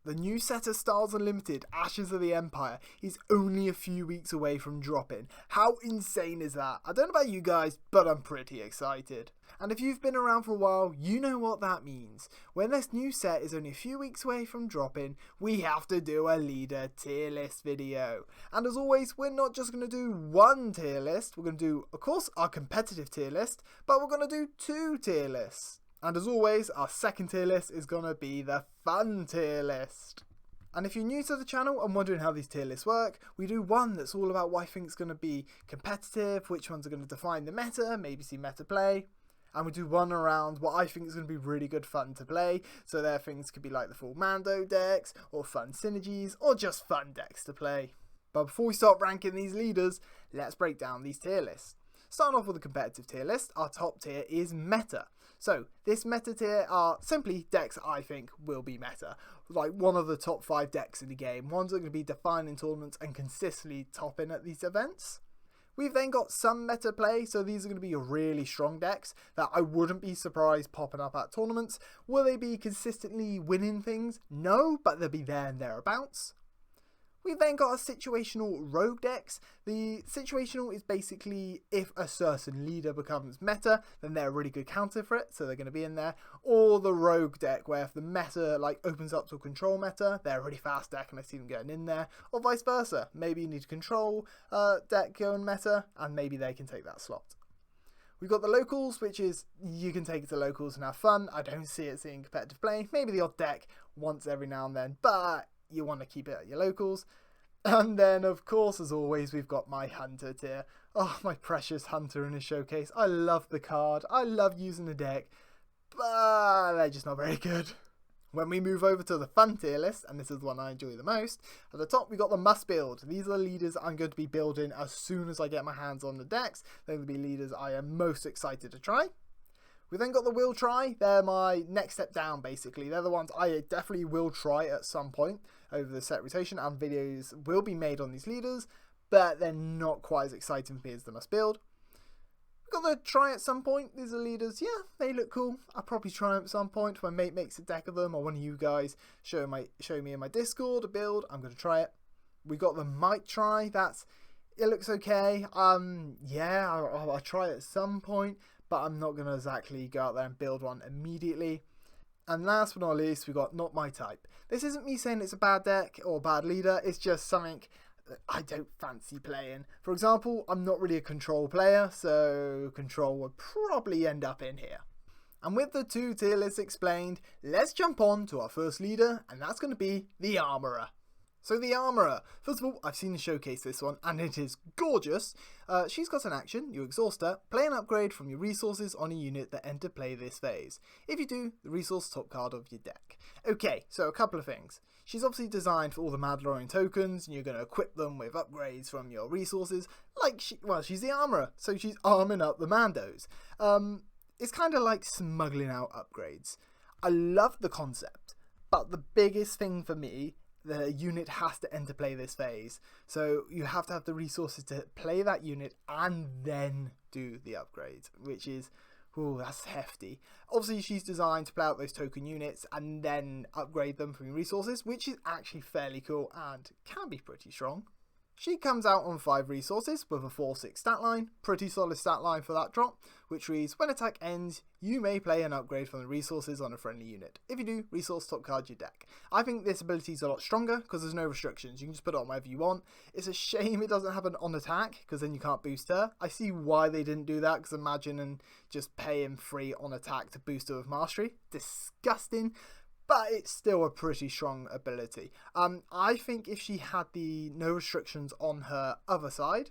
The new set of StarWars Unlimited, Ashes of the Empire, is only a few weeks away from dropping. How insane is that? I don't know about you guys, but I'm pretty excited. And if you've been around for a while, you know what that means. When this new set is only a few weeks away from dropping, we have to do a leader tier list video. And as always, we're not just going to do one tier list. We're going to do, of course, our competitive tier list, but we're going to do 2 tier lists. And as always, our second tier list is going to be the fun tier list. And if you're new to the channel and wondering how these tier lists work, we do one that's all about what I think is going to be competitive, which ones are going to define the meta, maybe see meta play. And we do one around what I think is going to be really good fun to play. So there things could be like the full Mando decks, or fun synergies, or just fun decks to play. But before we start ranking these leaders, let's break down these tier lists. Starting off with the competitive tier list, our top tier is meta. So this meta tier are simply decks I think will be meta. Like one of the top 5 decks in the game, ones that are going to be defining tournaments and consistently topping at these events. We've then got some meta play, so these are going to be really strong decks that I wouldn't be surprised popping up at tournaments. Will they be consistently winning things? No, but they'll be there and thereabouts. We've then got our situational rogue decks. The situational is basically if a certain leader becomes meta, then they're a really good counter for it, so they're going to be in there. Or the rogue deck, where if the meta opens up to a control meta, they're a really fast deck and I see them getting in there. Or vice versa. Maybe you need a control deck going meta, and maybe they can take that slot. We've got the locals, which is you can take it to locals and have fun. I don't see it seeing competitive play. Maybe the odd deck once every now and then, but you want to keep it at your locals. And then, of course, as always, we've got my Hunter tier. Oh, my precious Hunter in a showcase. I love the card. I love using the deck. But they're just not very good. When we move over to the fun tier list, and this is the one I enjoy the most, at the top we got the must build. These are the leaders I'm going to be building as soon as I get my hands on the decks. They're going to be leaders I am most excited to try. We then got the will try. They're my next step down, basically. They're the ones I definitely will try at some point over the set rotation, and videos will be made on these leaders, but they're not quite as exciting for me as the must build. We've got the try at some point. These are leaders, yeah, they look cool. I'll probably try them at some point. If my mate makes a deck of them, or one of you guys show me in my Discord a build, I'm going to try it. We got the might try. It looks okay. Yeah, I'll try it at some point, but I'm not going to exactly go out there and build one immediately. And last but not least, we got not my type. This isn't me saying it's a bad deck or a bad leader, it's just something that I don't fancy playing. For example, I'm not really a control player, so control would probably end up in here. And with the 2 tier lists explained, let's jump on to our first leader, and that's going to be the Armourer. So the Armourer, first of all, I've seen the showcase this one, and it is gorgeous. She's got an action, you exhaust her, play an upgrade from your resources on a unit that enter play this phase. If you do, the resource top card of your deck. Okay, so a couple of things. She's obviously designed for all the Mandalorian tokens, and you're going to equip them with upgrades from your resources. She's the Armourer, so she's arming up the Mandos. It's kind of like smuggling out upgrades. I love the concept, but the biggest thing for me, the unit has to enter play this phase. So you have to have the resources to play that unit and then do the upgrades, which is, ooh, that's hefty. Obviously, she's designed to play out those token units and then upgrade them from your resources, which is actually fairly cool and can be pretty strong. She comes out on 5 resources with a 4/6 stat line, pretty solid stat line for that drop, which reads, when attack ends, you may play an upgrade from the resources on a friendly unit. If you do, resource top card your deck. I think this ability is a lot stronger because there's no restrictions, you can just put it on wherever you want. It's a shame it doesn't have an on attack because then you can't boost her. I see why they didn't do that, because imagine and just pay him free on attack to boost her with mastery. Disgusting. But it's still a pretty strong ability. I think if she had the no restrictions on her other side,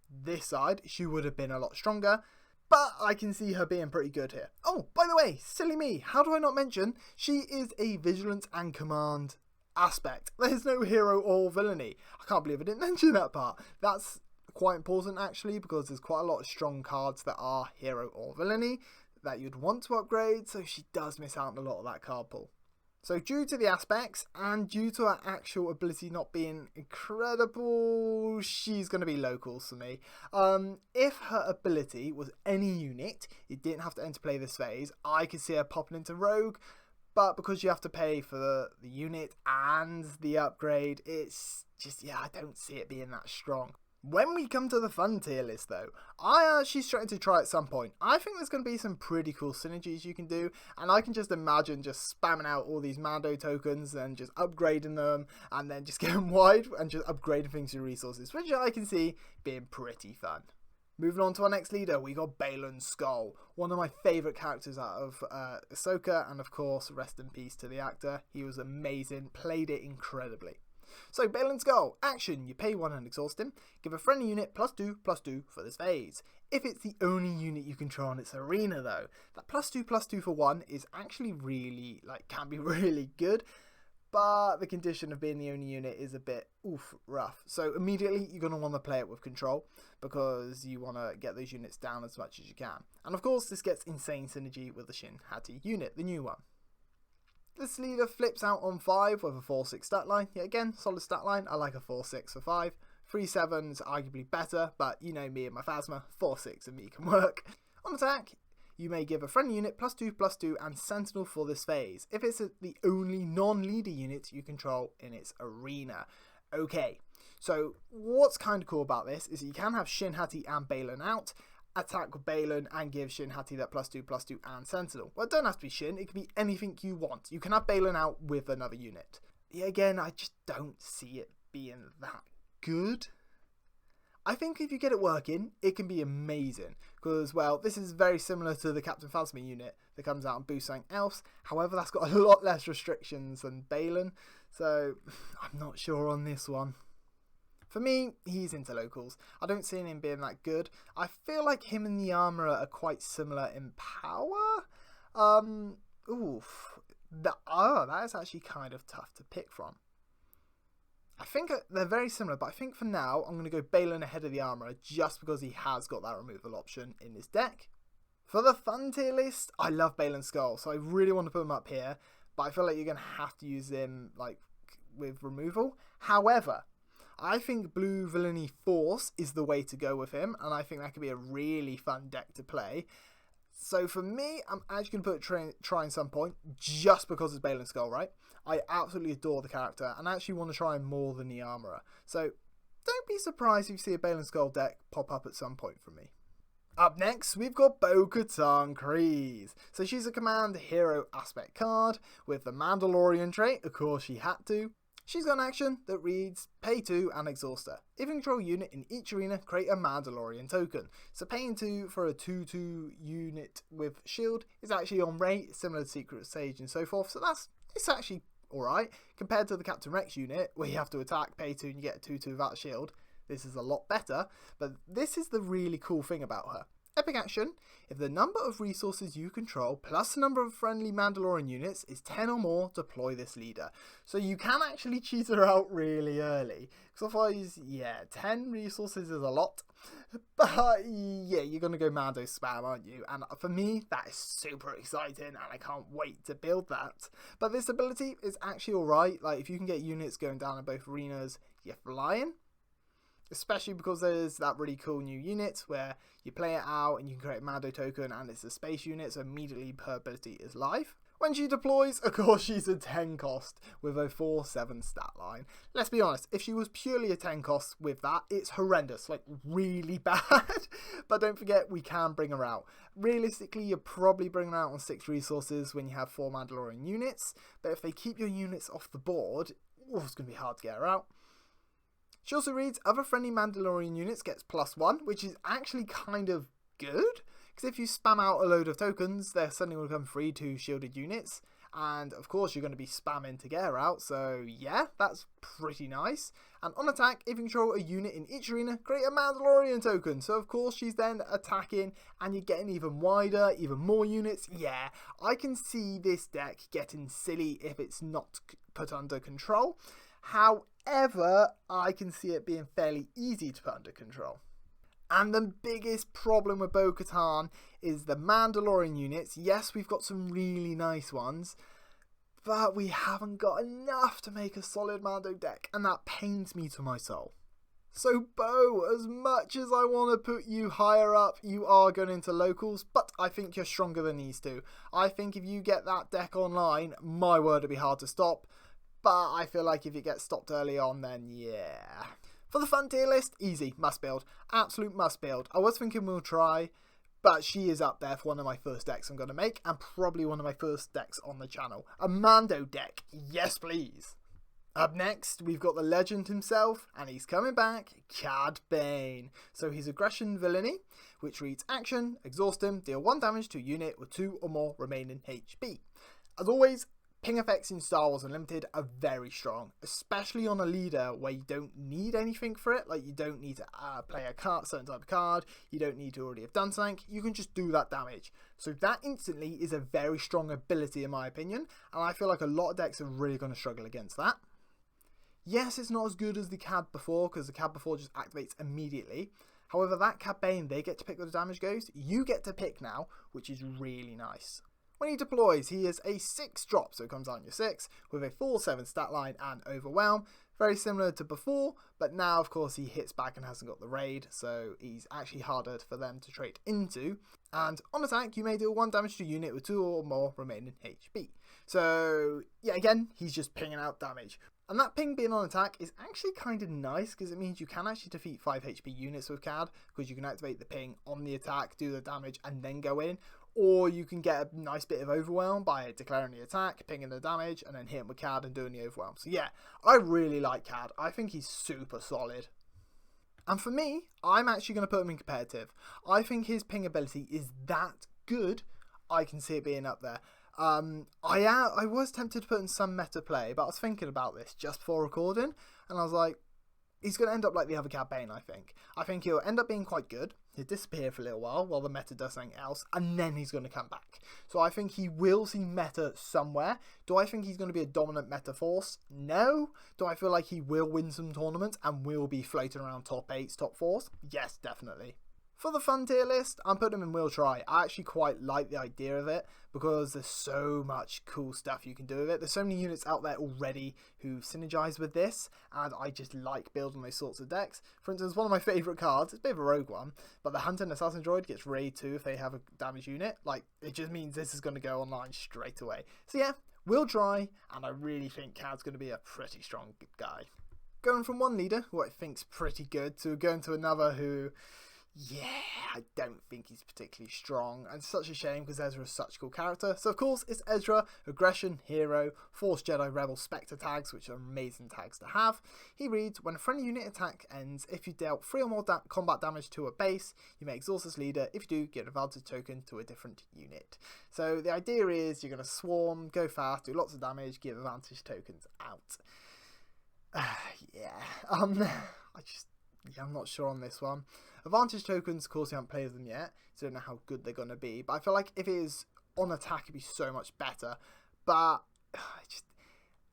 this side, she would have been a lot stronger. But I can see her being pretty good here. Oh, by the way, silly me, how do I not mention, she is a vigilance and command aspect. There's no hero or villainy. I can't believe I didn't mention that part. That's quite important actually, because there's quite a lot of strong cards that are hero or villainy that you'd want to upgrade, so she does miss out on a lot of that card pool. So due to the aspects and due to her actual ability not being incredible, she's going to be locals for me. If her ability was any unit, it didn't have to enter play this phase, I could see her popping into Rogue, but because you have to pay for the unit and the upgrade, it's just, yeah, I don't see it being that strong. When we come to the fun tier list though, I actually started to try at some point. I think there's going to be some pretty cool synergies you can do, and I can just imagine just spamming out all these Mando tokens and just upgrading them, and then just getting wide and just upgrading things to resources, which I can see being pretty fun. Moving on to our next leader, we got Baylan Skoll, one of my favourite characters out of Ahsoka, and of course, rest in peace to the actor. He was amazing, played it incredibly. So, Baylan Skoll, action, you pay 1 and exhaust him, give a friendly unit +2/+2 for this phase. If it's the only unit you control in its arena though, that +2/+2 for 1 is actually really, can be really good, but the condition of being the only unit is a bit, rough. So immediately you're going to want to play it with control, because you want to get those units down as much as you can. And of course this gets insane synergy with the Shin Hati unit, the new one. This leader flips out on 5 with a 4/6 stat line. Yet again, solid stat line. I like a 4/6 for 5. 3/7 is arguably better, but you know me and my Phasma, 4/6 and me can work. On attack, you may give a friendly unit +2/+2 and Sentinel for this phase, if it's the only non-leader unit you control in its arena. Okay, so what's kind of cool about this is you can have Shin Hati and Baylan out, attack with Baylan and give Shin Hati that +2/+2 and Sentinel. Well, it don't have to be Shin, it can be anything you want. You can have Baylan out with another unit. Yeah, again, I just don't see it being that good. I think if you get it working, it can be amazing, because, well, this is very similar to the Captain Phasma unit that comes out and boosts something else. However, that's got a lot less restrictions than Baylan, so I'm not sure on this one. For me, he's into locals. I don't see him being that good. I feel like him and the Armourer are quite similar in power. That is actually kind of tough to pick from. I think they're very similar, but I think for now, I'm going to go Baylan ahead of the Armourer just because he has got that removal option in his deck. For the fun tier list, I love Baylan Skoll, so I really want to put him up here, but I feel like you're going to have to use him with removal. However, I think Blue Villainy Force is the way to go with him, and I think that could be a really fun deck to play. So for me, I'm actually going to put try in some point, just because it's Baylan Skoll, right? I absolutely adore the character, and I actually want to try him more than the Armourer. So don't be surprised if you see a Baylan Skoll deck pop up at some point from me. Up next, we've got Bo-Katan Kryze. So she's a command hero aspect card with the Mandalorian trait, of course she had to. She's got an action that reads, pay 2 and exhaust her. If you control a unit in each arena, create a Mandalorian token. So paying 2 for a 2/2 unit with shield is actually on rate, similar to Secret Sage and so forth. So it's actually alright. Compared to the Captain Rex unit, where you have to attack, pay 2 and you get a 2/2 without shield. This is a lot better, but this is the really cool thing about her. Epic action, if the number of resources you control plus the number of friendly Mandalorian units is 10 or more, deploy this leader. So you can actually cheat her out really early. Because otherwise, yeah, 10 resources is a lot. But yeah, you're going to go Mando spam, aren't you? And for me, that is super exciting and I can't wait to build that. But this ability is actually alright. Like, if you can get units going down in both arenas, you're flying. Especially because there's that really cool new unit where you play it out and you can create a Mando token and it's a space unit, so immediately her ability is live. When she deploys, of course she's a 10 cost with a 4/7 stat line. Let's be honest, if she was purely a 10 cost with that, it's horrendous, like really bad. But don't forget, we can bring her out. Realistically, you're probably bringing her out on 6 resources when you have 4 Mandalorian units, but if they keep your units off the board, it's going to be hard to get her out. She also reads, other friendly Mandalorian units gets +1, which is actually kind of good, because if you spam out a load of tokens, they're suddenly going to come free to shielded units, and of course you're going to be spamming to get her out, so yeah, that's pretty nice. And on attack, if you control a unit in each arena, create a Mandalorian token, so of course she's then attacking, and you're getting even wider, even more units. Yeah, I can see this deck getting silly if it's not put under control. However, I can see it being fairly easy to put under control. And the biggest problem with Bo-Katan is the Mandalorian units. Yes, we've got some really nice ones, but we haven't got enough to make a solid Mando deck, and that pains me to my soul. So Bo, as much as I want to put you higher up, you are going into locals, but I think you're stronger than these two. I think if you get that deck online, my word, it'll be hard to stop. But I feel like if it gets stopped early on, then yeah. For the fun tier list, easy, must build. Absolute must build. I was thinking we'll try, but she is up there for one of my first decks I'm going to make, and probably one of my first decks on the channel. A Mando deck, yes please. Up next, we've got the legend himself, and he's coming back, CardGame. So his aggression villainy, which reads action, exhaust him, deal 1 damage to a unit with 2 or more remaining HP. As always, ping effects in Star Wars Unlimited are very strong, especially on a leader where you don't need anything for it. Like, you don't need to play a certain type of card, you don't need to already have done something, you can just do that damage. So that instantly is a very strong ability in my opinion, and I feel like a lot of decks are really going to struggle against that. Yes, it's not as good as the CAD before, because the CAD before just activates immediately. However, that CardGame, they get to pick where the damage goes. You get to pick now, which is really nice. When he deploys, he is a 6 drop, so it comes out on your 6, with a 4/7 stat line and Overwhelm. Very similar to before, but now, of course, he hits back and hasn't got the raid, so he's actually harder for them to trade into. And on attack, you may deal 1 damage to a unit with 2 or more remaining HP. So, yeah, again, he's just pinging out damage. And that ping being on attack is actually kind of nice, because it means you can actually defeat 5 HP units with CAD, because you can activate the ping on the attack, do the damage, and then go in. Or you can get a nice bit of overwhelm by declaring the attack, pinging the damage, and then hitting with CAD and doing the overwhelm. So yeah, I really like CAD. I think he's super solid. And for me, I'm actually going to put him in competitive. I think his ping ability is that good, I can see it being up there. I was tempted to put in some meta play, but I was thinking about this just before recording, and I was like, he's going to end up like the other CardGame, I think. I think he'll end up being quite good. He'll disappear for a little while the meta does something else, and then he's going to come back. So I think he will see meta somewhere. Do I think he's going to be a dominant meta force? No. Do I feel like he will win some tournaments and will be floating around top 8s, top 4s? Yes, definitely. For the fun tier list, I'm putting him in Will Try. I actually quite like the idea of it, because there's so much cool stuff you can do with it. There's so many units out there already who synergize with this, and I just like building those sorts of decks. For instance, one of my favourite cards, it's a bit of a rogue one, but the Hunter and Assassin Droid gets raid 2 if they have a damage unit. Like, it just means this is going to go online straight away. So yeah, Will Try, and I really think CAD's going to be a pretty strong guy. Going from one leader, who I think's pretty good, to going to another who, yeah, I don't think he's particularly strong, and it's such a shame because Ezra is such a cool character. So of course it's Ezra, Aggression, Hero, Force Jedi, Rebel, Spectre tags, which are amazing tags to have. He reads, when a friendly unit attack ends, if you dealt 3 or more combat damage to a base, you may exhaust this leader. If you do, get an advantage token to a different unit. So the idea is you're going to swarm, go fast, do lots of damage, give advantage tokens out. I'm not sure on this one. Advantage tokens, of course, you haven't played them yet, so I don't know how good they're going to be. But I feel like if it is on attack, it'd be so much better. But,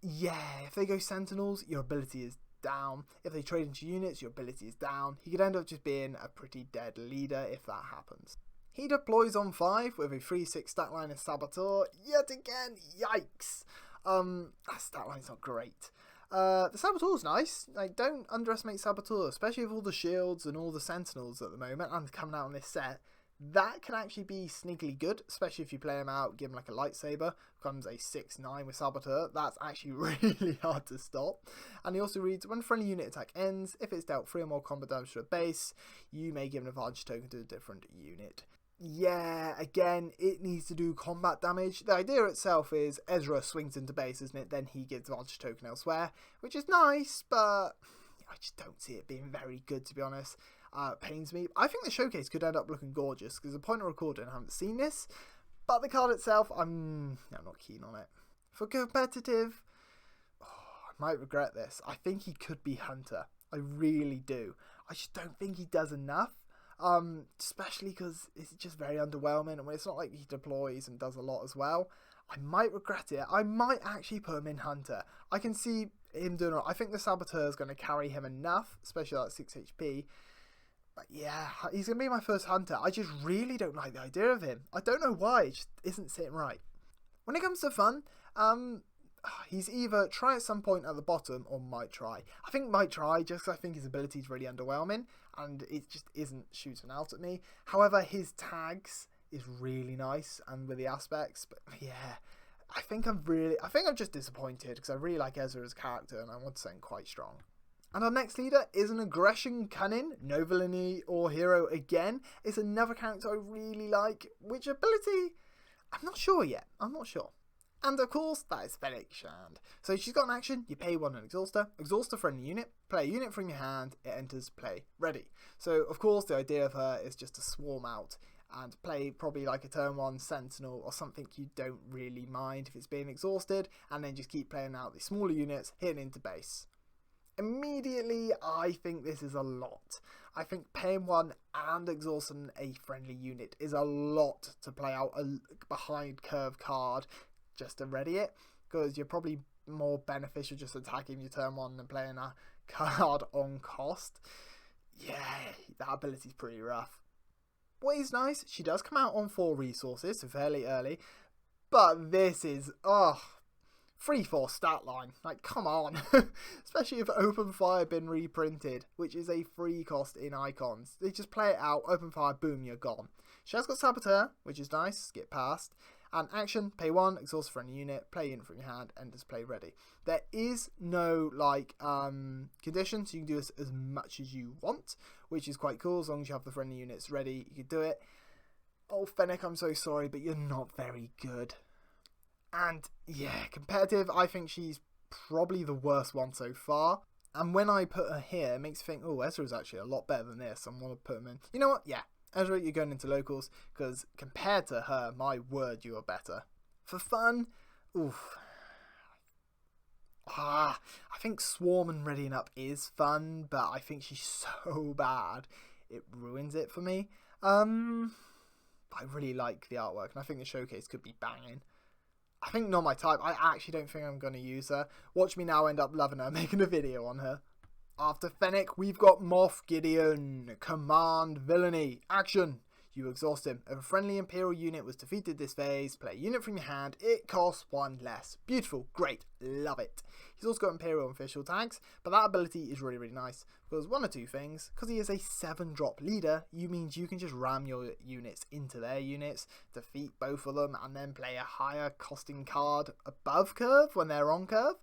if they go Sentinels, your ability is down. If they trade into units, your ability is down. He could end up just being a pretty dead leader if that happens. He deploys on 5 with a 3/6 stat line and Saboteur. Yet again, yikes. That stat line's not great. The Saboteur's nice. Like, don't underestimate Saboteur, especially with all the shields and all the Sentinels at the moment and coming out on this set. That can actually be sneakily good, especially if you play him out, give him like a lightsaber, becomes a 6/9 with Saboteur. That's actually really hard to stop. And he also reads, when a friendly unit attack ends, if it's dealt 3 or more combat damage to a base, you may give an advantage token to a different unit. Yeah, again, it needs to do combat damage. The idea itself is Ezra swings into base, isn't it? Then he gets advantage token elsewhere, which is nice, but I just don't see it being very good, to be honest. It pains me. I think the showcase could end up looking gorgeous, because at the point of recording, I haven't seen this, but the card itself, I'm not keen on it. For competitive, I might regret this. I think he could be Hunter. I really do. I just don't think he does enough. Especially because it's just very underwhelming, and when it's not like he deploys and does a lot as well, I might regret it. I might actually put him in Hunter. I can see him doing it. I think the Saboteur is going to carry him enough, especially at 6 HP. But yeah, he's going to be my first Hunter. I just really don't like the idea of him. I don't know why, it just isn't sitting right. When it comes to fun, he's either try at some point at the bottom or might try. I think might try just because I think his ability is really underwhelming and it just isn't shooting out at me. However, his tags is really nice and with the aspects, but yeah, I think I'm just disappointed because I really like Ezra as a character and I want something quite strong. And our next leader is an aggression cunning, no villainy or hero again. It's another character I really like, which ability, I'm not sure yet. I'm not sure. And of course, that is Fennec Shand. So she's got an action, you pay 1 and exhaust her a friendly unit, play a unit from your hand, it enters play ready. So of course the idea of her is just to swarm out and play probably like a turn 1 Sentinel or something you don't really mind if it's being exhausted, and then just keep playing out the smaller units hitting into base. Immediately, I think this is a lot. I think paying 1 and exhausting a friendly unit is a lot to play out a behind curve card just to ready it, because you're probably more beneficial just attacking your turn 1 than playing a card on cost. Yeah, that ability's pretty rough. What is nice, she does come out on 4 resources, so fairly early, but this is, 3/4 stat line, like come on. Especially if Open Fire been reprinted, which is a free cost in icons. They just play it out, Open Fire, boom, you're gone. She has got Saboteur, which is nice, skip past. And action, pay 1, exhaust a friendly unit, play unit from your hand, enters play ready. There is no condition, so you can do this as much as you want, which is quite cool. As long as you have the friendly units ready, you can do it. Oh, Fennec, I'm so sorry, but you're not very good. And yeah, competitive, I think she's probably the worst one so far. And when I put her here, it makes me think, oh, Ezra's actually a lot better than this. I'm going to put him in. You know what? Yeah. Ezra, you're going into locals, because compared to her, my word, you are better. For fun, oof. I think Swarm and Readying Up is fun, but I think she's so bad, it ruins it for me. I really like the artwork, and I think the showcase could be banging. I think not my type. I actually don't think I'm going to use her. Watch me now end up loving her, making a video on her. After Fennec, we've got Moff Gideon. Command Villainy. Action. You exhaust him. If a friendly Imperial unit was defeated this phase, play a unit from your hand. It costs 1 less. Beautiful. Great. Love it. He's also got Imperial and official tags, but that ability is really, really nice. Because one or two things. Because he is a 7-drop leader, you means you can just ram your units into their units, defeat both of them, and then play a higher costing card above curve when they're on curve.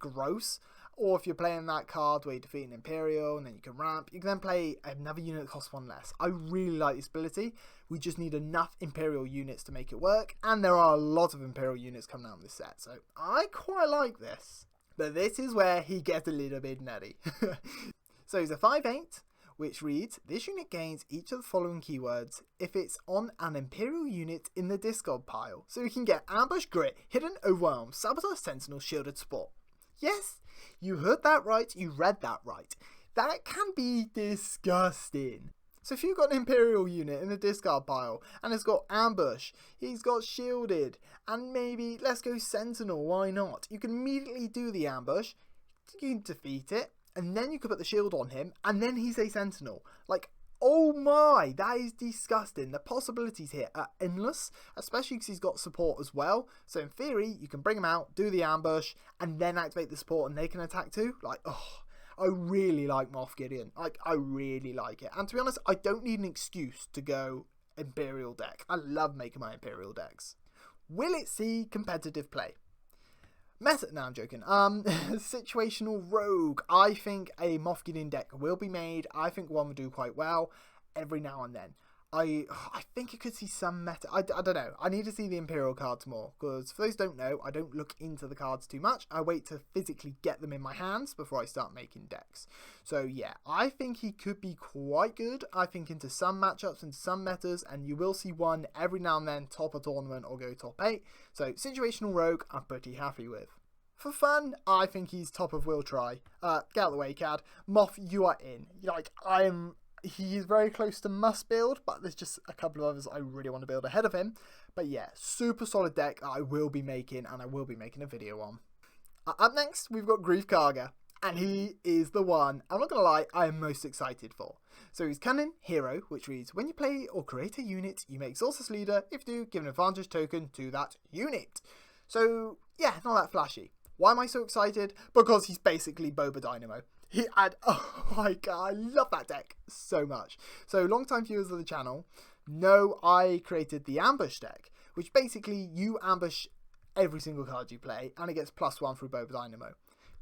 Gross. Or if you're playing that card where you defeat an Imperial and then you can ramp, you can then play another unit that costs 1 less. I really like this ability. We just need enough Imperial units to make it work, and there are a lot of Imperial units coming out in this set, so I quite like this. But this is where he gets a little bit nutty. So he's a 5/8, which reads, this unit gains each of the following keywords if it's on an Imperial unit in the discard pile. So we can get Ambush, Grit, Hidden, Overwhelm, Saboteur, Sentinel, Shielded, Support. Yes, you heard that right, you read that right. That can be disgusting. So if you've got an Imperial unit in the discard pile and it's got Ambush, he's got Shielded, and maybe let's go Sentinel, why not? You can immediately do the Ambush, you can defeat it, and then you can put the shield on him, and then he's a Sentinel. Like, oh my, that is disgusting. The possibilities here are endless, especially because he's got support as well. So in theory, you can bring him out, do the ambush, and then activate the support and they can attack too. Like, oh, I really like Moff Gideon. Like, I really like it. And to be honest, I don't need an excuse to go Imperial deck. I love making my Imperial decks. Will it see competitive play? No, I'm joking. Situational Rogue. I think a Moff Gideon deck will be made. I think one would do quite well every now and then. I think it could see some meta. I don't know. I need to see the Imperial cards more, because for those who don't know, I don't look into the cards too much. I wait to physically get them in my hands before I start making decks. So yeah, I think he could be quite good. I think into some matchups, into some metas, and you will see one every now and then top a tournament or go top 8. So Situational Rogue, I'm pretty happy with. For fun, I think he's top of Will Try. Get out of the way, Cad. Moff, you are in. Like, he is very close to must build, but there's just a couple of others I really want to build ahead of him. But yeah, super solid deck that I will be making, and I will be making a video on. Up next, we've got Grief Karga, and he is the one, I'm not going to lie, I am most excited for. So he's Cunning Hero, which reads, when you play or create a unit, you may exhaust this leader. If you do, give an advantage token to that unit. So yeah, not that flashy. Why am I so excited? Because he's basically Boba Dynamo. Oh my god, I love that deck so much. So long-time viewers of the channel know I created the ambush deck, which basically you ambush every single card you play and it gets +1 through Boba Dynamo.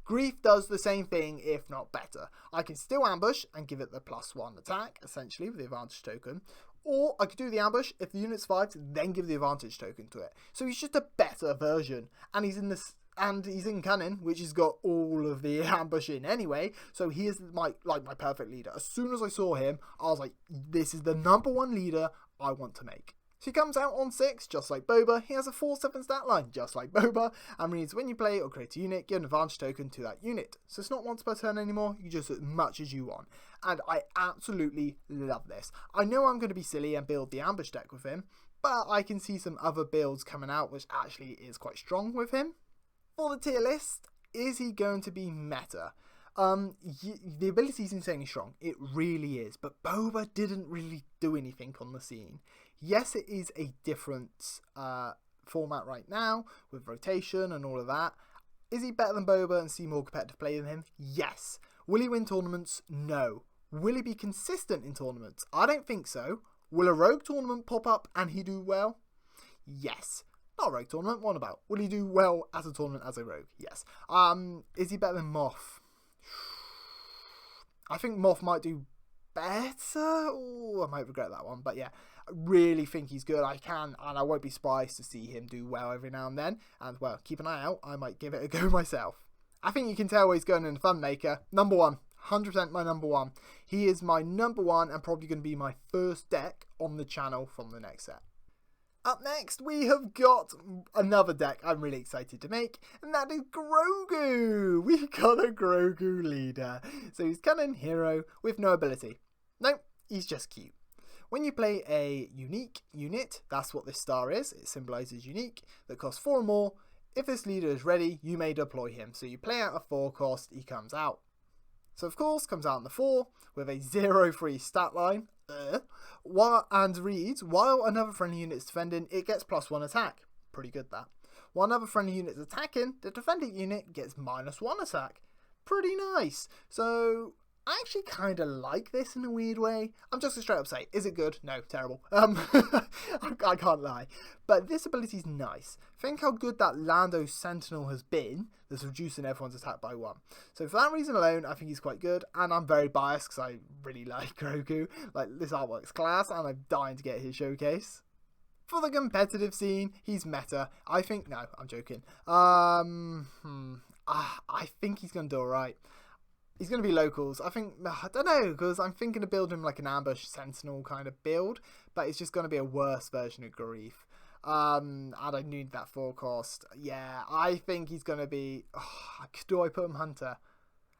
Grief does the same thing, if not better. I can still ambush and give it the +1 attack, essentially, with the advantage token. Or I could do the ambush, if the unit survives, then give the advantage token to it. So he's just a better version. And he's in Cannon, which has got all of the ambush in anyway. So he is my perfect leader. As soon as I saw him, I was like, this is the #1 leader I want to make. So he comes out on 6, just like Boba. He has a 4/7 stat line, just like Boba, and means when you play or create a unit, give an advantage token to that unit. So it's not once per turn anymore, you just as much as you want. And I absolutely love this. I know I'm going to be silly and build the ambush deck with him, but I can see some other builds coming out which actually is quite strong with him. For the tier list, is he going to be meta? The ability is insanely strong, it really is, but Boba didn't really do anything on the scene. Yes, it is a different format right now, with rotation and all of that. Is he better than Boba and see more competitive play than him? Yes. Will he win tournaments? No. Will he be consistent in tournaments? I don't think so. Will a rogue tournament pop up and he do well? Yes. Not a rogue tournament, what about? Will he do well at a tournament as a rogue? Yes. Is he better than Moff? I think Moff might do better. Ooh, I might regret that one, but yeah, I really think he's good. And I won't be surprised to see him do well every now and then. And well, keep an eye out. I might give it a go myself. I think you can tell where he's going in the fun maker. #1, 100% my #1. He is my #1 and probably going to be my first deck on the channel from the next set. Up next, we have got another deck I'm really excited to make, and that is Grogu. We've got a Grogu leader. So he's Cannon hero with no ability. No, he's just cute. When you play a unique unit, that's what this star is, it symbolises unique, that costs 4 or more. If this leader is ready, you may deploy him. So you play out a 4 cost, he comes out. So of course, comes out on the 4 with a 0/3 stat line. And reads, while another friendly unit is defending, it gets +1 attack. Pretty good that. While another friendly unit is attacking, the defending unit gets -1 attack. Pretty nice. So I actually kind of like this in a weird way. I'm just going to straight up say, is it good? No, terrible. I can't lie. But this ability is nice. Think how good that Lando Sentinel has been, that's reducing everyone's attack by 1. So for that reason alone, I think he's quite good. And I'm very biased because I really like Grogu. Like, this artwork's class and I'm dying to get his showcase. For the competitive scene, he's meta. I think, no, I'm joking. I think he's going to do alright. He's going to be locals. I think, I don't know, because I'm thinking of building him like an ambush sentinel kind of build, but it's just going to be a worse version of Grief. And I need that 4 cost. Yeah, I think he's going to be, do I put him Hunter?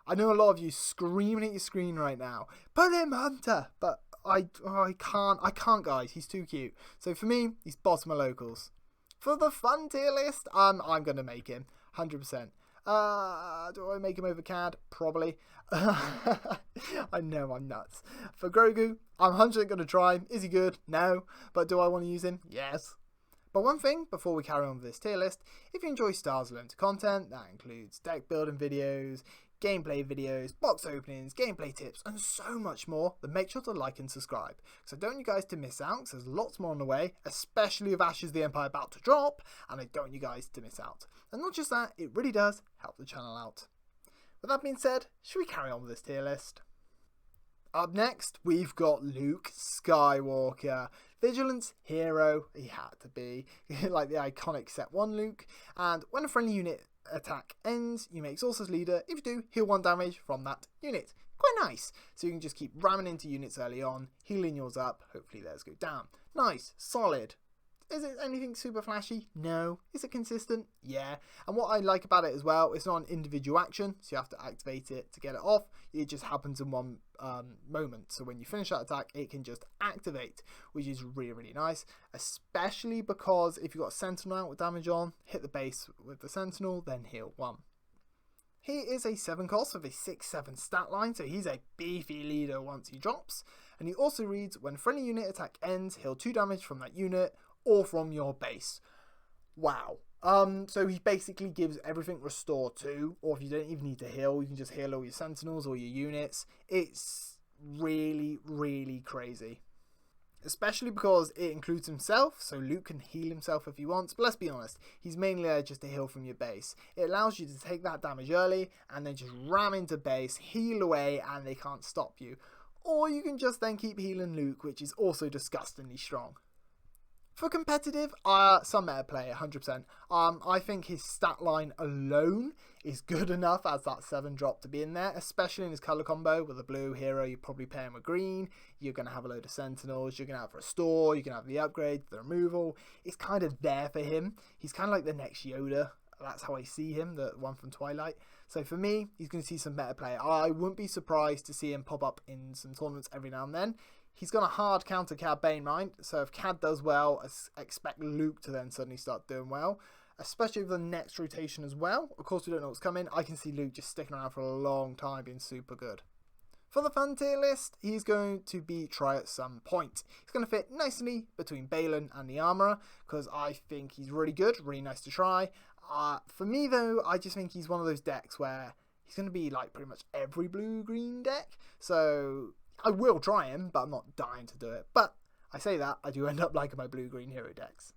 I know a lot of you screaming at your screen right now, put him Hunter, but I can't guys, he's too cute. So for me, he's bottom of locals. For the fun tier list, I'm going to make him, 100%. Do I make him over CAD? Probably. I know I'm nuts. For Grogu, I'm 100% going to try him. Is he good? No. But do I want to use him? Yes. But one thing, before we carry on with this tier list, if you enjoy StarWarsUnlimited content, that includes deck building videos, gameplay videos, box openings, gameplay tips, and so much more, then make sure to like and subscribe. So I don't want you guys to miss out, because there's lots more on the way, especially with Ashes of the Empire about to drop, and I don't want you guys to miss out. And not just that, it really does help the channel out. With that being said, should we carry on with this tier list? Up next, we've got Luke Skywalker. Vigilance hero, he had to be, like the iconic set 1 Luke, and when a friendly unit attack ends, you make Exhausted leader. If you do, heal 1 damage from that unit. Quite nice. So you can just keep ramming into units early on, healing yours up, hopefully theirs go down. Nice, solid. Is it anything super flashy? No. Is it consistent? Yeah. And what I like about it as well, it's not an individual action, so you have to activate it to get it off. It just happens in one moment. So when you finish that attack, it can just activate, which is really, really nice. Especially because if you've got a Sentinel out with damage on, hit the base with the Sentinel, then heal 1. He is a 7 cost with a 6/7 stat line, so he's a beefy leader once he drops. And he also reads, when friendly unit attack ends, heal 2 damage from that unit, or from your base. Wow. So he basically gives everything restore 2, or if you don't even need to heal, you can just heal all your sentinels or your units. It's really, really crazy. Especially because it includes himself, so Luke can heal himself if he wants, but let's be honest, he's mainly there just to heal from your base. It allows you to take that damage early, and then just ram into base, heal away, and they can't stop you. Or you can just then keep healing Luke, which is also disgustingly strong. For competitive, some meta play, 100%. I think his stat line alone is good enough as that 7 drop to be in there, especially in his colour combo. With a blue hero, you probably pair him with green. You're going to have a load of sentinels. You're going to have restore. You're going to have the upgrade, the removal. It's kind of there for him. He's kind of like the next Yoda. That's how I see him, the one from Twilight. So for me, he's going to see some meta play. I wouldn't be surprised to see him pop up in some tournaments every now and then. He's going to hard counter Cad Banemind, so if Cad does well, I expect Luke to then suddenly start doing well, especially with the next rotation as well. Of course, we don't know what's coming. I can see Luke just sticking around for a long time, being super good. For the fun tier list, he's going to be try at some point. He's going to fit nicely between Balin and the Armourer, because I think he's really good, really nice to try. For me, though, I just think he's one of those decks where he's going to be like pretty much every blue-green deck, so I will try him, but I'm not dying to do it. But I say that, I do end up liking my blue-green hero decks.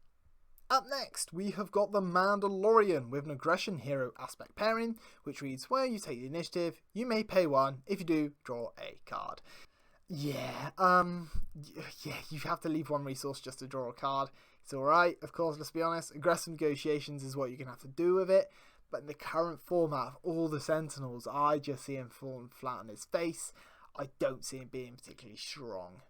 Up next, we have got the Mandalorian with an aggression hero aspect pairing, which reads, where you take the initiative, you may pay 1. If you do, draw a card. Yeah, you have to leave 1 resource just to draw a card. It's alright, of course, let's be honest. Aggressive negotiations is what you're going to have to do with it. But in the current format of all the Sentinels, I just see him falling flat on his face. I don't see him being particularly strong.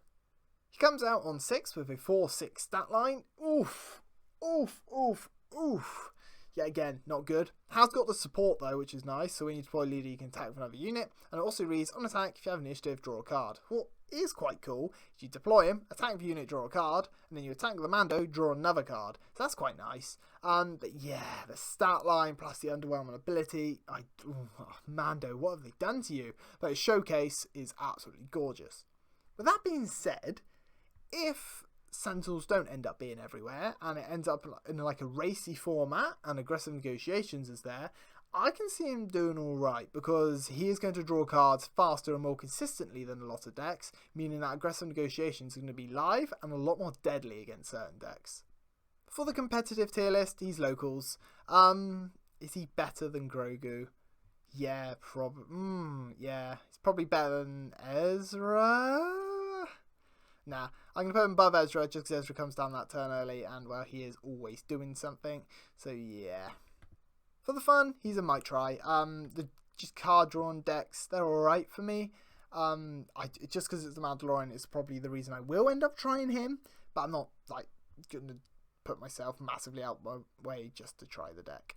He comes out on 6 with a 4/6 stat line. Oof. Oof, oof, oof. Yeah, again, not good. Has got the support though, which is nice. So when you deploy leader, you can attack with another unit. And it also reads, on attack, if you have initiative, draw a card. What is quite cool is you deploy him, attack with a unit, draw a card, and then you attack with the Mando, draw another card. So that's quite nice. But yeah, the stat line plus the underwhelming ability. Mando, what have they done to you? But his showcase is absolutely gorgeous. With that being said, if Sentinels don't end up being everywhere and it ends up in like a racy format and aggressive negotiations is there, I can see him doing alright because he is going to draw cards faster and more consistently than a lot of decks, meaning that aggressive negotiations are going to be live and a lot more deadly against certain decks. For the competitive tier list, he's locals. Is he better than Grogu? Yeah, probably. Yeah, he's probably better than Ezra. Nah, I'm going to put him above Ezra just because Ezra comes down that turn early and, well, he is always doing something. So, yeah. For the fun, he's a might try. The just card-drawn decks, they're alright for me. Just because it's the Mandalorian is probably the reason I will end up trying him. But I'm not, like, going to put myself massively out my way just to try the deck.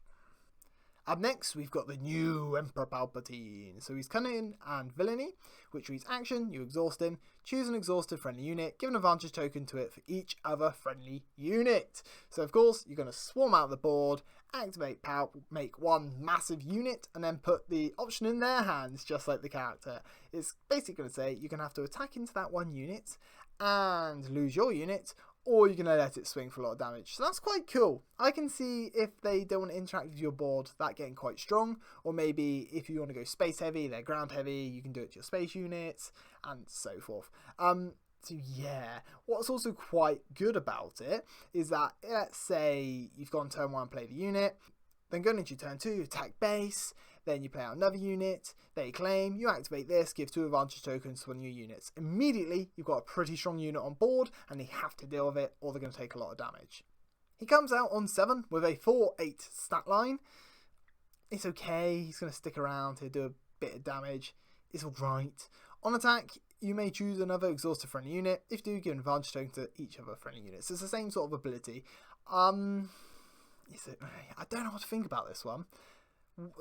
Up next, we've got the new Emperor Palpatine. So he's cunning and villainy, which reads action, you exhaust him, choose an exhausted friendly unit, give an advantage token to it for each other friendly unit. So of course, you're going to swarm out the board, activate Palp, make 1 massive unit, and then put the option in their hands, just like the character. It's basically going to say you're going to have to attack into that 1 unit and lose your unit, or you're going to let it swing for a lot of damage. So that's quite cool. I can see if they don't want to interact with your board, that getting quite strong. Or maybe if you want to go space heavy, they're ground heavy, you can do it to your space units, and so forth. So yeah, what's also quite good about it is that, let's say you've gone turn 1, play the unit, then going into turn 2, you attack base, then you play out another unit, they claim, you activate this, give 2 advantage tokens to 1 of your units. Immediately, you've got a pretty strong unit on board, and they have to deal with it, or they're going to take a lot of damage. He comes out on 7 with a 4/8 stat line. It's okay, he's going to stick around, he'll do a bit of damage, it's alright. On attack, you may choose another exhausted friendly unit. If you do, give an advantage token to each other friendly units. So it's the same sort of ability. I don't know what to think about this one.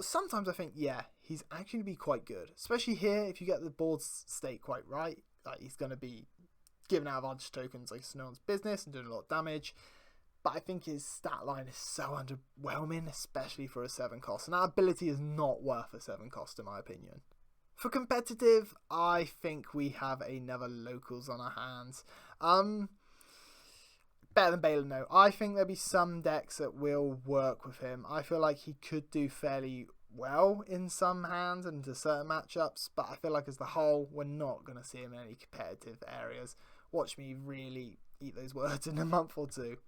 Sometimes I think, yeah, he's actually be quite good. Especially here, if you get the board state quite right. Like, he's going to be giving out advantage tokens like it's no one's business and doing a lot of damage. But I think his stat line is so underwhelming, especially for a 7 cost. And that ability is not worth a 7 cost in my opinion. For competitive, I think we have another locals on our hands. better than Balin though. I think there'll be some decks that will work with him. I feel like he could do fairly well in some hands and into certain matchups, but I feel like as the whole, we're not going to see him in any competitive areas. Watch me really eat those words in a month or two.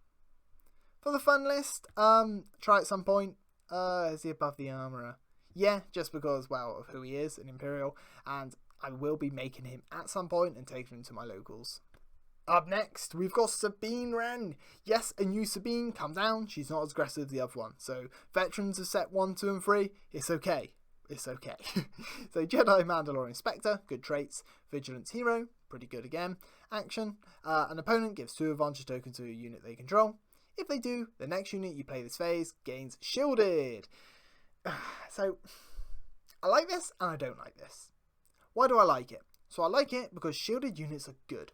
For the fun list, try at some point. Is he above the Armourer? Yeah, just because, well, of who he is, an Imperial, and I will be making him at some point and taking him to my locals. Up next, we've got Sabine Wren. Yes, a new Sabine, come down. She's not as aggressive as the other one. So, veterans of set 1, 2, and 3, it's okay. It's okay. So, Jedi Mandalorian Spectre, good traits. Vigilance Hero, pretty good again. Action, an opponent gives 2 advantage tokens to a unit they control. If they do, the next unit you play this phase gains Shielded. So, I like this and I don't like this. Why do I like it? So I like it because shielded units are good.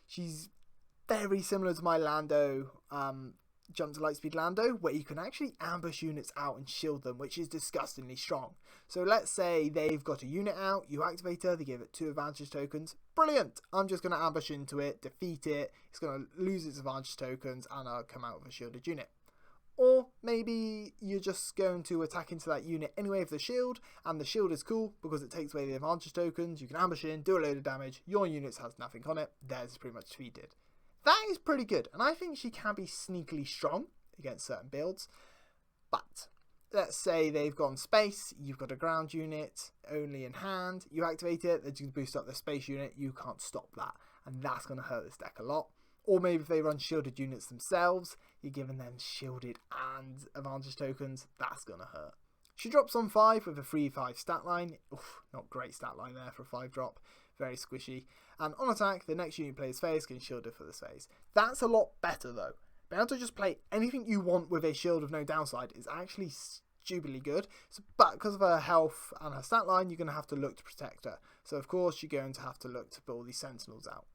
She's very similar to my Lando, Jump to Lightspeed Lando, where you can actually ambush units out and shield them, which is disgustingly strong. So let's say they've got a unit out, you activate her, they give it 2 advantage tokens. Brilliant! I'm just going to ambush into it, defeat it, it's going to lose its advantage tokens, and I'll come out with a shielded unit. Or maybe you're just going to attack into that unit anyway with the shield, and the shield is cool because it takes away the advantage tokens, you can ambush in, do a load of damage, your unit has nothing on it, theirs is pretty much defeated. That is pretty good, and I think she can be sneakily strong against certain builds, but let's say they've gone space, you've got a ground unit only in hand, you activate it, they're going to boost up the space unit, you can't stop that, and that's going to hurt this deck a lot. Or maybe if they run shielded units themselves, you're giving them shielded and advantage tokens, that's going to hurt. She drops on 5 with a 3-5 stat line. Oof, not great stat line there for a 5 drop. Very squishy. And on attack, the next unit plays phase can shield it for this phase. That's a lot better though. Being able to just play anything you want with a shield of no downside is actually stupidly good. So, but because of her health and her stat line, you're going to have to look to protect her. So of course you're going to have to look to put all these sentinels out.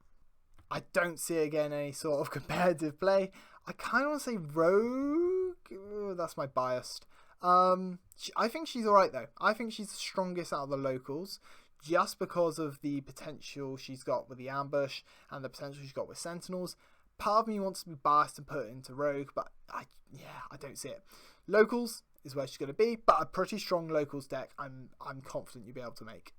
I don't see again any sort of competitive play. I kind of want to say Rogue. Ooh, that's my bias. I think she's alright though. I think she's the strongest out of the locals just because of the potential she's got with the ambush and the potential she's got with sentinels. Part of me wants to be biased and put it into Rogue, but I don't see it. Locals is where she's going to be, but a pretty strong locals deck I'm confident you'll be able to make.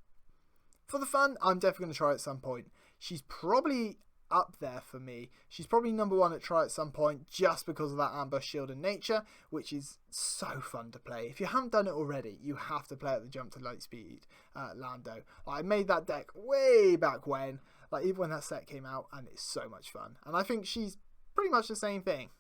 For the fun, I'm definitely going to try at some point. She's probably up there for me. She's probably number 1 at try at some point just because of that ambush shield in nature, which is so fun to play. If you haven't done it already, you have to play at the Jump to Lightspeed Lando. I made that deck way back when, like even when that set came out, and it's so much fun. And I think she's pretty much the same thing.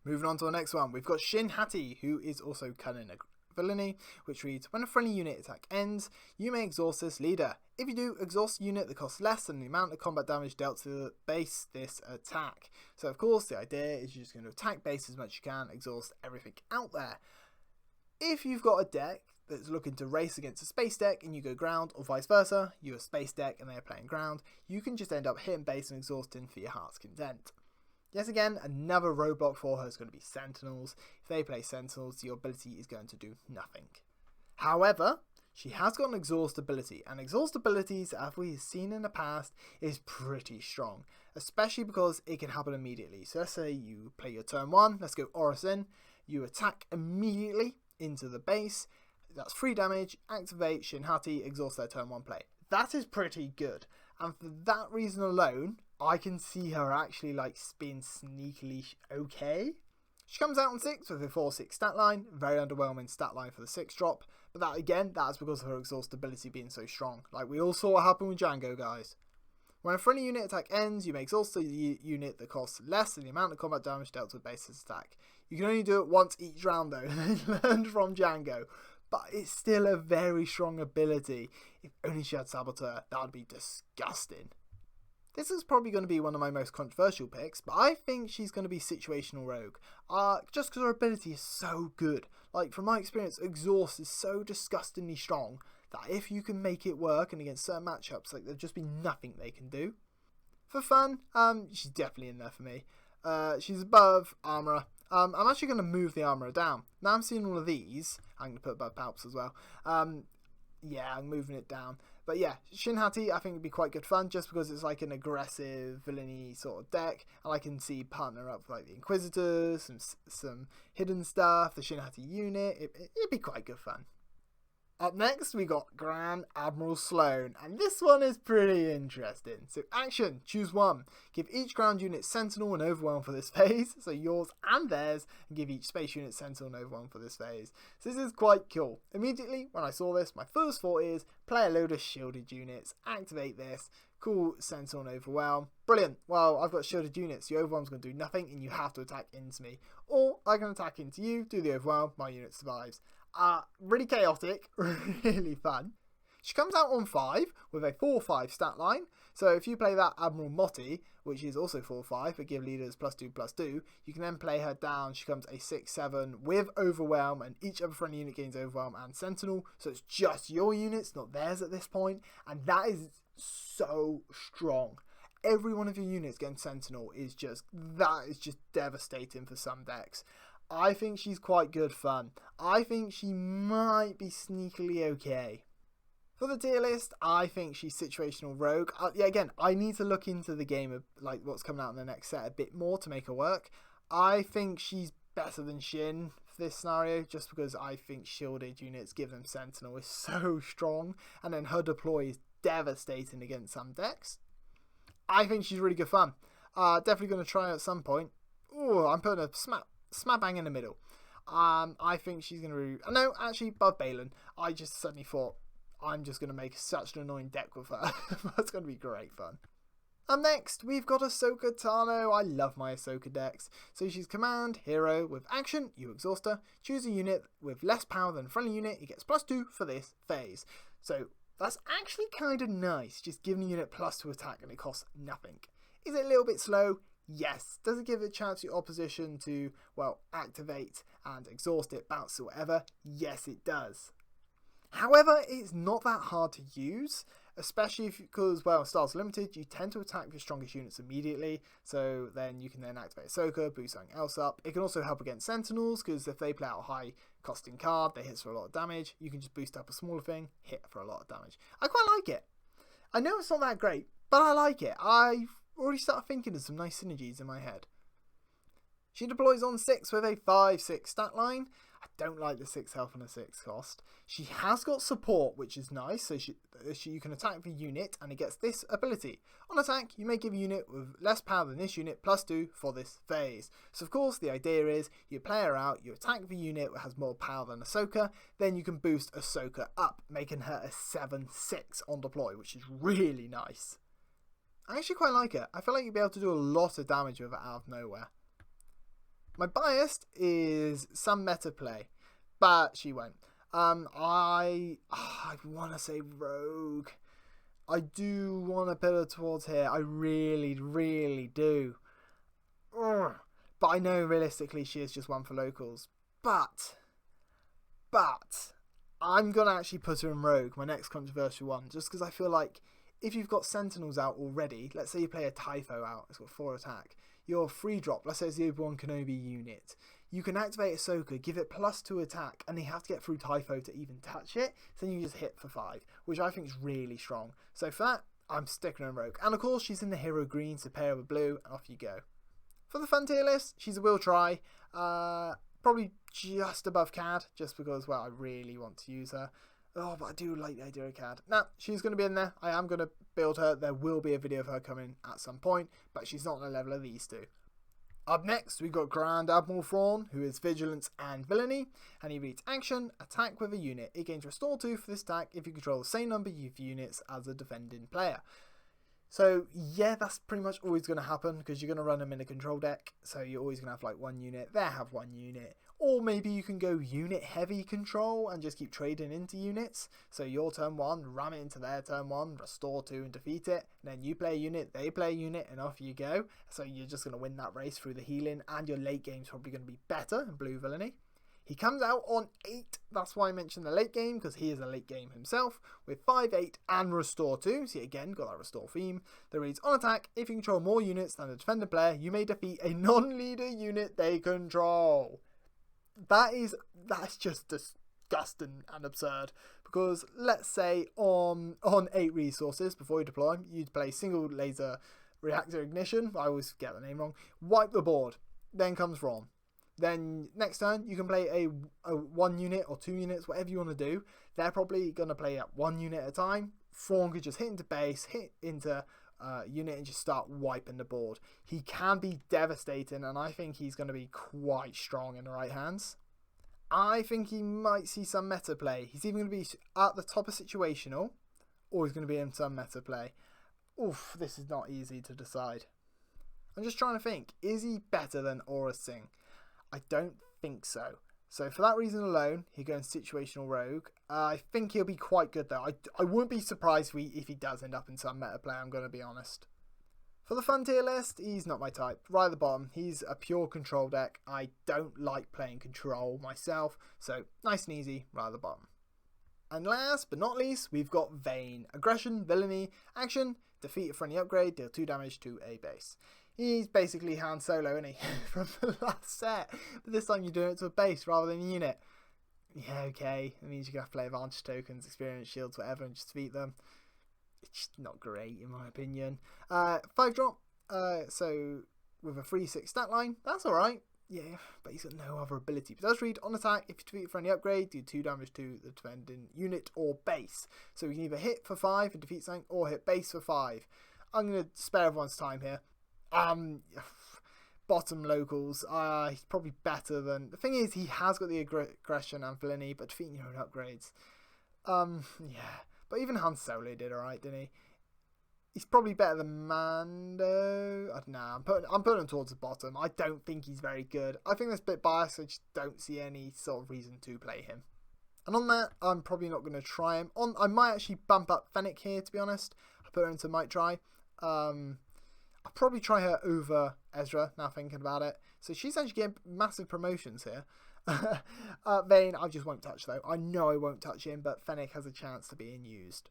Moving on to the next one, we've got Shin Hati, who is also Cunning Villainy, which reads, when a friendly unit attack ends, you may exhaust this leader. If you do, exhaust a unit that costs less than the amount of combat damage dealt to the base this attack. So of course the idea is you're just going to attack base as much as you can, exhaust everything out there. If you've got a deck that's looking to race against a space deck and you go ground, or vice versa, you're a space deck and they're playing ground, you can just end up hitting base and exhausting for your heart's content. Yet again, another roadblock for her is going to be Sentinels. If they play Sentinels, your ability is going to do nothing. However, she has got an Exhaust ability, and Exhaust abilities, as we've seen in the past, is pretty strong, especially because it can happen immediately. So let's say you play your turn 1, let's go Oris in, you attack immediately into the base, that's 3 damage, activate Shin Hati, exhaust their turn 1 play. That is pretty good, and for that reason alone, I can see her actually like being sneakily okay. She comes out on 6 with a 4-6 stat line, very underwhelming stat line for the 6 drop, but that again, that's because of her exhaust ability being so strong. Like we all saw what happened with Django, guys. When a friendly unit attack ends, you may exhaust a unit that costs less than the amount of combat damage dealt to a base's attack. You can only do it once each round though, and they learned from Django. But it's still a very strong ability. If only she had Saboteur, that would be disgusting. This is probably going to be one of my most controversial picks, but I think she's going to be Situational Rogue. Just because her ability is so good. Like, from my experience, Exhaust is so disgustingly strong that if you can make it work and against certain matchups, like, there'd just be nothing they can do. For fun, she's definitely in there for me. She's above Armourer. I'm actually going to move the Armourer down. Now I'm seeing all of these. I'm going to put above Palps as well. Yeah, I'm moving it down. But yeah, Shinhati I think would be quite good fun just because it's like an aggressive villainy sort of deck, and I can see partner up with like the Inquisitors, some hidden stuff, the Shinhati unit. It'd be quite good fun. Up next, we got Grand Admiral Sloane, and this one is pretty interesting. So action, choose one. Give each ground unit Sentinel and Overwhelm for this phase, so yours and theirs, and give each space unit Sentinel and Overwhelm for this phase. So this is quite cool. Immediately, when I saw this, my first thought is, play a load of shielded units, activate this, cool Sentinel and Overwhelm. Brilliant. Well, I've got shielded units, the Overwhelm's going to do nothing, and you have to attack into me. Or I can attack into you, do the Overwhelm, my unit survives. Really chaotic, really fun. She comes out on 5 with a 4/5 stat line. So if you play that Admiral Motti, which is also 4/5 but give leaders +2/+2, you can then play her down. She comes a 6/7 with Overwhelm, and each other friendly unit gains Overwhelm and Sentinel. So it's just your units, not theirs at this point, and that is so strong. Every one of your units getting Sentinel is just devastating for some decks. I think she's quite good fun. I think she might be sneakily okay. For the tier list, I think she's situational rogue. Yeah, again, I need to look into the game of like what's coming out in the next set a bit more to make her work. I think she's better than Shin for this scenario, just because I think shielded units give them Sentinel is so strong, and then her deploy is devastating against some decks. I think she's really good fun. Definitely going to try her at some point. Oh, I'm putting a smack bang in the middle. I think she's going to... No, actually, above Balin. I just suddenly thought, I'm just going to make such an annoying deck with her. That's going to be great fun. Up next, we've got Ahsoka Tano. I love my Ahsoka decks. So she's command, hero. With action, you exhaust her. Choose a unit with less power than a friendly unit. It gets +2 for this phase. So that's actually kind of nice. Just giving a unit +2 attack and it costs nothing. Is it a little bit slow? Yes. Does it give a chance to your opposition to, well, activate and exhaust it, bounce or whatever? Yes, it does. However, it's not that hard to use, especially because, well, StarWarsUnlimited, you tend to attack your strongest units immediately, so then you can then activate Ahsoka, boost something else up. It can also help against Sentinels, because if they play out a high costing card, they hit for a lot of damage. You can just boost up a smaller thing, hit for a lot of damage. I quite like it. I know it's not that great, but I like it. I've already started thinking of some nice synergies in my head. She deploys on 6 with a 5/6 stat line. I don't like the 6 health and a 6 cost. She has got support, which is nice, so you can attack the unit, and it gets this ability. On attack, you may give a unit with less power than this unit +2 for this phase. So of course, the idea is, you play her out, you attack the unit that has more power than Ahsoka, then you can boost Ahsoka up, making her a 7/6 on deploy, which is really nice. I actually quite like it. I feel like you'll be able to do a lot of damage with it out of nowhere. My bias is some meta play, but she won't. I want to say rogue. I do want to put her towards here. I really, really do. Ugh. But I know realistically she is just one for locals. But I'm going to actually put her in rogue, my next controversial one, just because I feel like if you've got Sentinels out already, let's say you play a Typho out, it's got 4 attack, your free drop, let's say it's the Obi-Wan Kenobi unit, you can activate Ahsoka, give it +2 attack, and they have to get through Typho to even touch it, so then you just hit for 5, which I think is really strong. So for that, I'm sticking her in rogue. And of course, she's in the hero green, so pair with blue, and off you go. For the fun tier list, she's a will try, probably just above CAD, just because, well, I really want to use her. Oh, but I do like the idea of CAD. Now, she's going to be in there. I am going to build her. There will be a video of her coming at some point, but she's not on the level of these two. Up next, we've got Grand Admiral Thrawn, who is Vigilance and Villainy, and he reads action, attack with a unit. It gains Restore 2 for this attack if you control the same number of units as a defending player. So, yeah, that's pretty much always going to happen, because you're going to run them in a control deck, so you're always going to have, like, one unit. They have one unit. Or maybe you can go unit heavy control and just keep trading into units. So your turn 1, ram it into their turn 1, restore 2 and defeat it. And then you play a unit, they play a unit, and off you go. So you're just going to win that race through the healing, and your late game's probably going to be better in Blue Villainy. He comes out on 8, that's why I mentioned the late game, because he is a late game himself, with 5/8 and Restore 2, so again, got that Restore theme. That reads, on attack, if you control more units than the defender player, you may defeat a non-leader unit they control. That's just disgusting and absurd. Because let's say on 8 resources before you deploy, you'd play single laser reactor ignition. I always get the name wrong. Wipe the board. Then comes Ron. Then next turn you can play a 1 unit or 2 units, whatever you want to do. They're probably going to play at 1 unit at a time. Thrawn could just hit into base, hit into unit and just start wiping the board. He can be devastating, and I think he's going to be quite strong in the right hands. I think he might see some meta play. He's even going to be at the top of situational, or he's going to be in some meta play. Oof, this is not easy to decide. I'm just trying to think, is he better than Aura Singh? I don't think so. So for that reason alone, he'll go in situational rogue. I think he'll be quite good though. I wouldn't be surprised if he does end up in some meta play, I'm going to be honest. For the fun tier list, he's not my type. Right at the bottom, he's a pure control deck. I don't like playing control myself, so nice and easy, right at the bottom. And last but not least, we've got Vayne. Aggression, villainy, action, defeat a friendly upgrade, deal 2 damage to a base. He's basically Han Solo, isn't he? From the last set. But this time you're doing it to a base rather than a unit. Yeah, okay. It means you have to play advantage tokens, experience shields, whatever, and just defeat them. It's just not great, in my opinion. 5-drop. So with a 3-6 stat line, that's alright. Yeah, but he's got no other ability. But it does read, on attack, if you defeat a friendly upgrade, do 2 damage to the defending unit or base. So we can either hit for 5 and defeat something, or hit base for 5. I'm going to spare everyone's time here. Bottom locals. He's probably better than... The thing is, he has got the aggression and villainy, but defeating your own upgrades. Yeah. But even Han Solo did alright, didn't he? He's probably better than Mando. I don't know. I'm putting him towards the bottom. I don't think he's very good. I think that's a bit biased. I just don't see any sort of reason to play him. And on that, I'm probably not going to try him. I might actually bump up Fennec here, to be honest. I put her into might try. I'll probably try her over Ezra, now thinking about it. So she's actually getting massive promotions here. Vayne, I just won't touch though. I know I won't touch him, but Fennec has a chance to being used.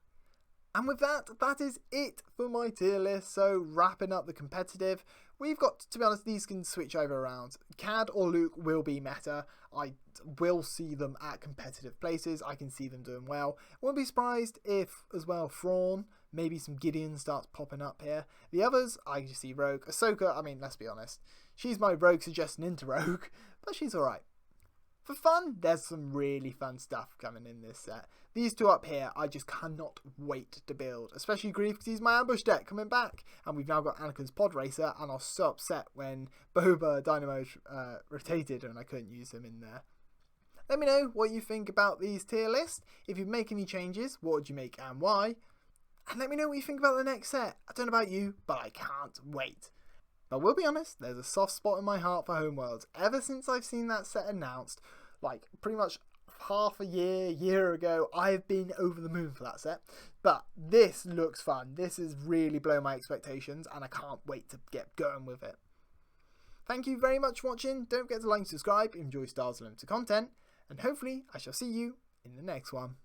And with that, that is it for my tier list. So wrapping up the competitive, we've got, to be honest, these can switch over around. Cad or Luke will be meta. I will see them at competitive places. I can see them doing well. Wouldn't be surprised if, as well, Thrawn, maybe some Gideon starts popping up here. The others, I just see Rogue. Ahsoka, I mean, let's be honest. She's my Rogue suggestion into Rogue, but she's alright. For fun, there's some really fun stuff coming in this set. These two up here, I just cannot wait to build. Especially Grief, because he's my ambush deck coming back. And we've now got Anakin's Pod Racer, and I was so upset when Boba Dynamo rotated and I couldn't use him in there. Let me know what you think about these tier lists. If you make any changes, what would you make and why? And let me know what you think about the next set. I don't know about you, but I can't wait. But we'll be honest, there's a soft spot in my heart for Homeworlds. Ever since I've seen that set announced, like pretty much half a year ago, I've been over the moon for that set. But this looks fun. This is really blown my expectations, and I can't wait to get going with it. Thank you very much for watching. Don't forget to like and subscribe if you enjoy StarWars Unlimited content. And hopefully I shall see you in the next one.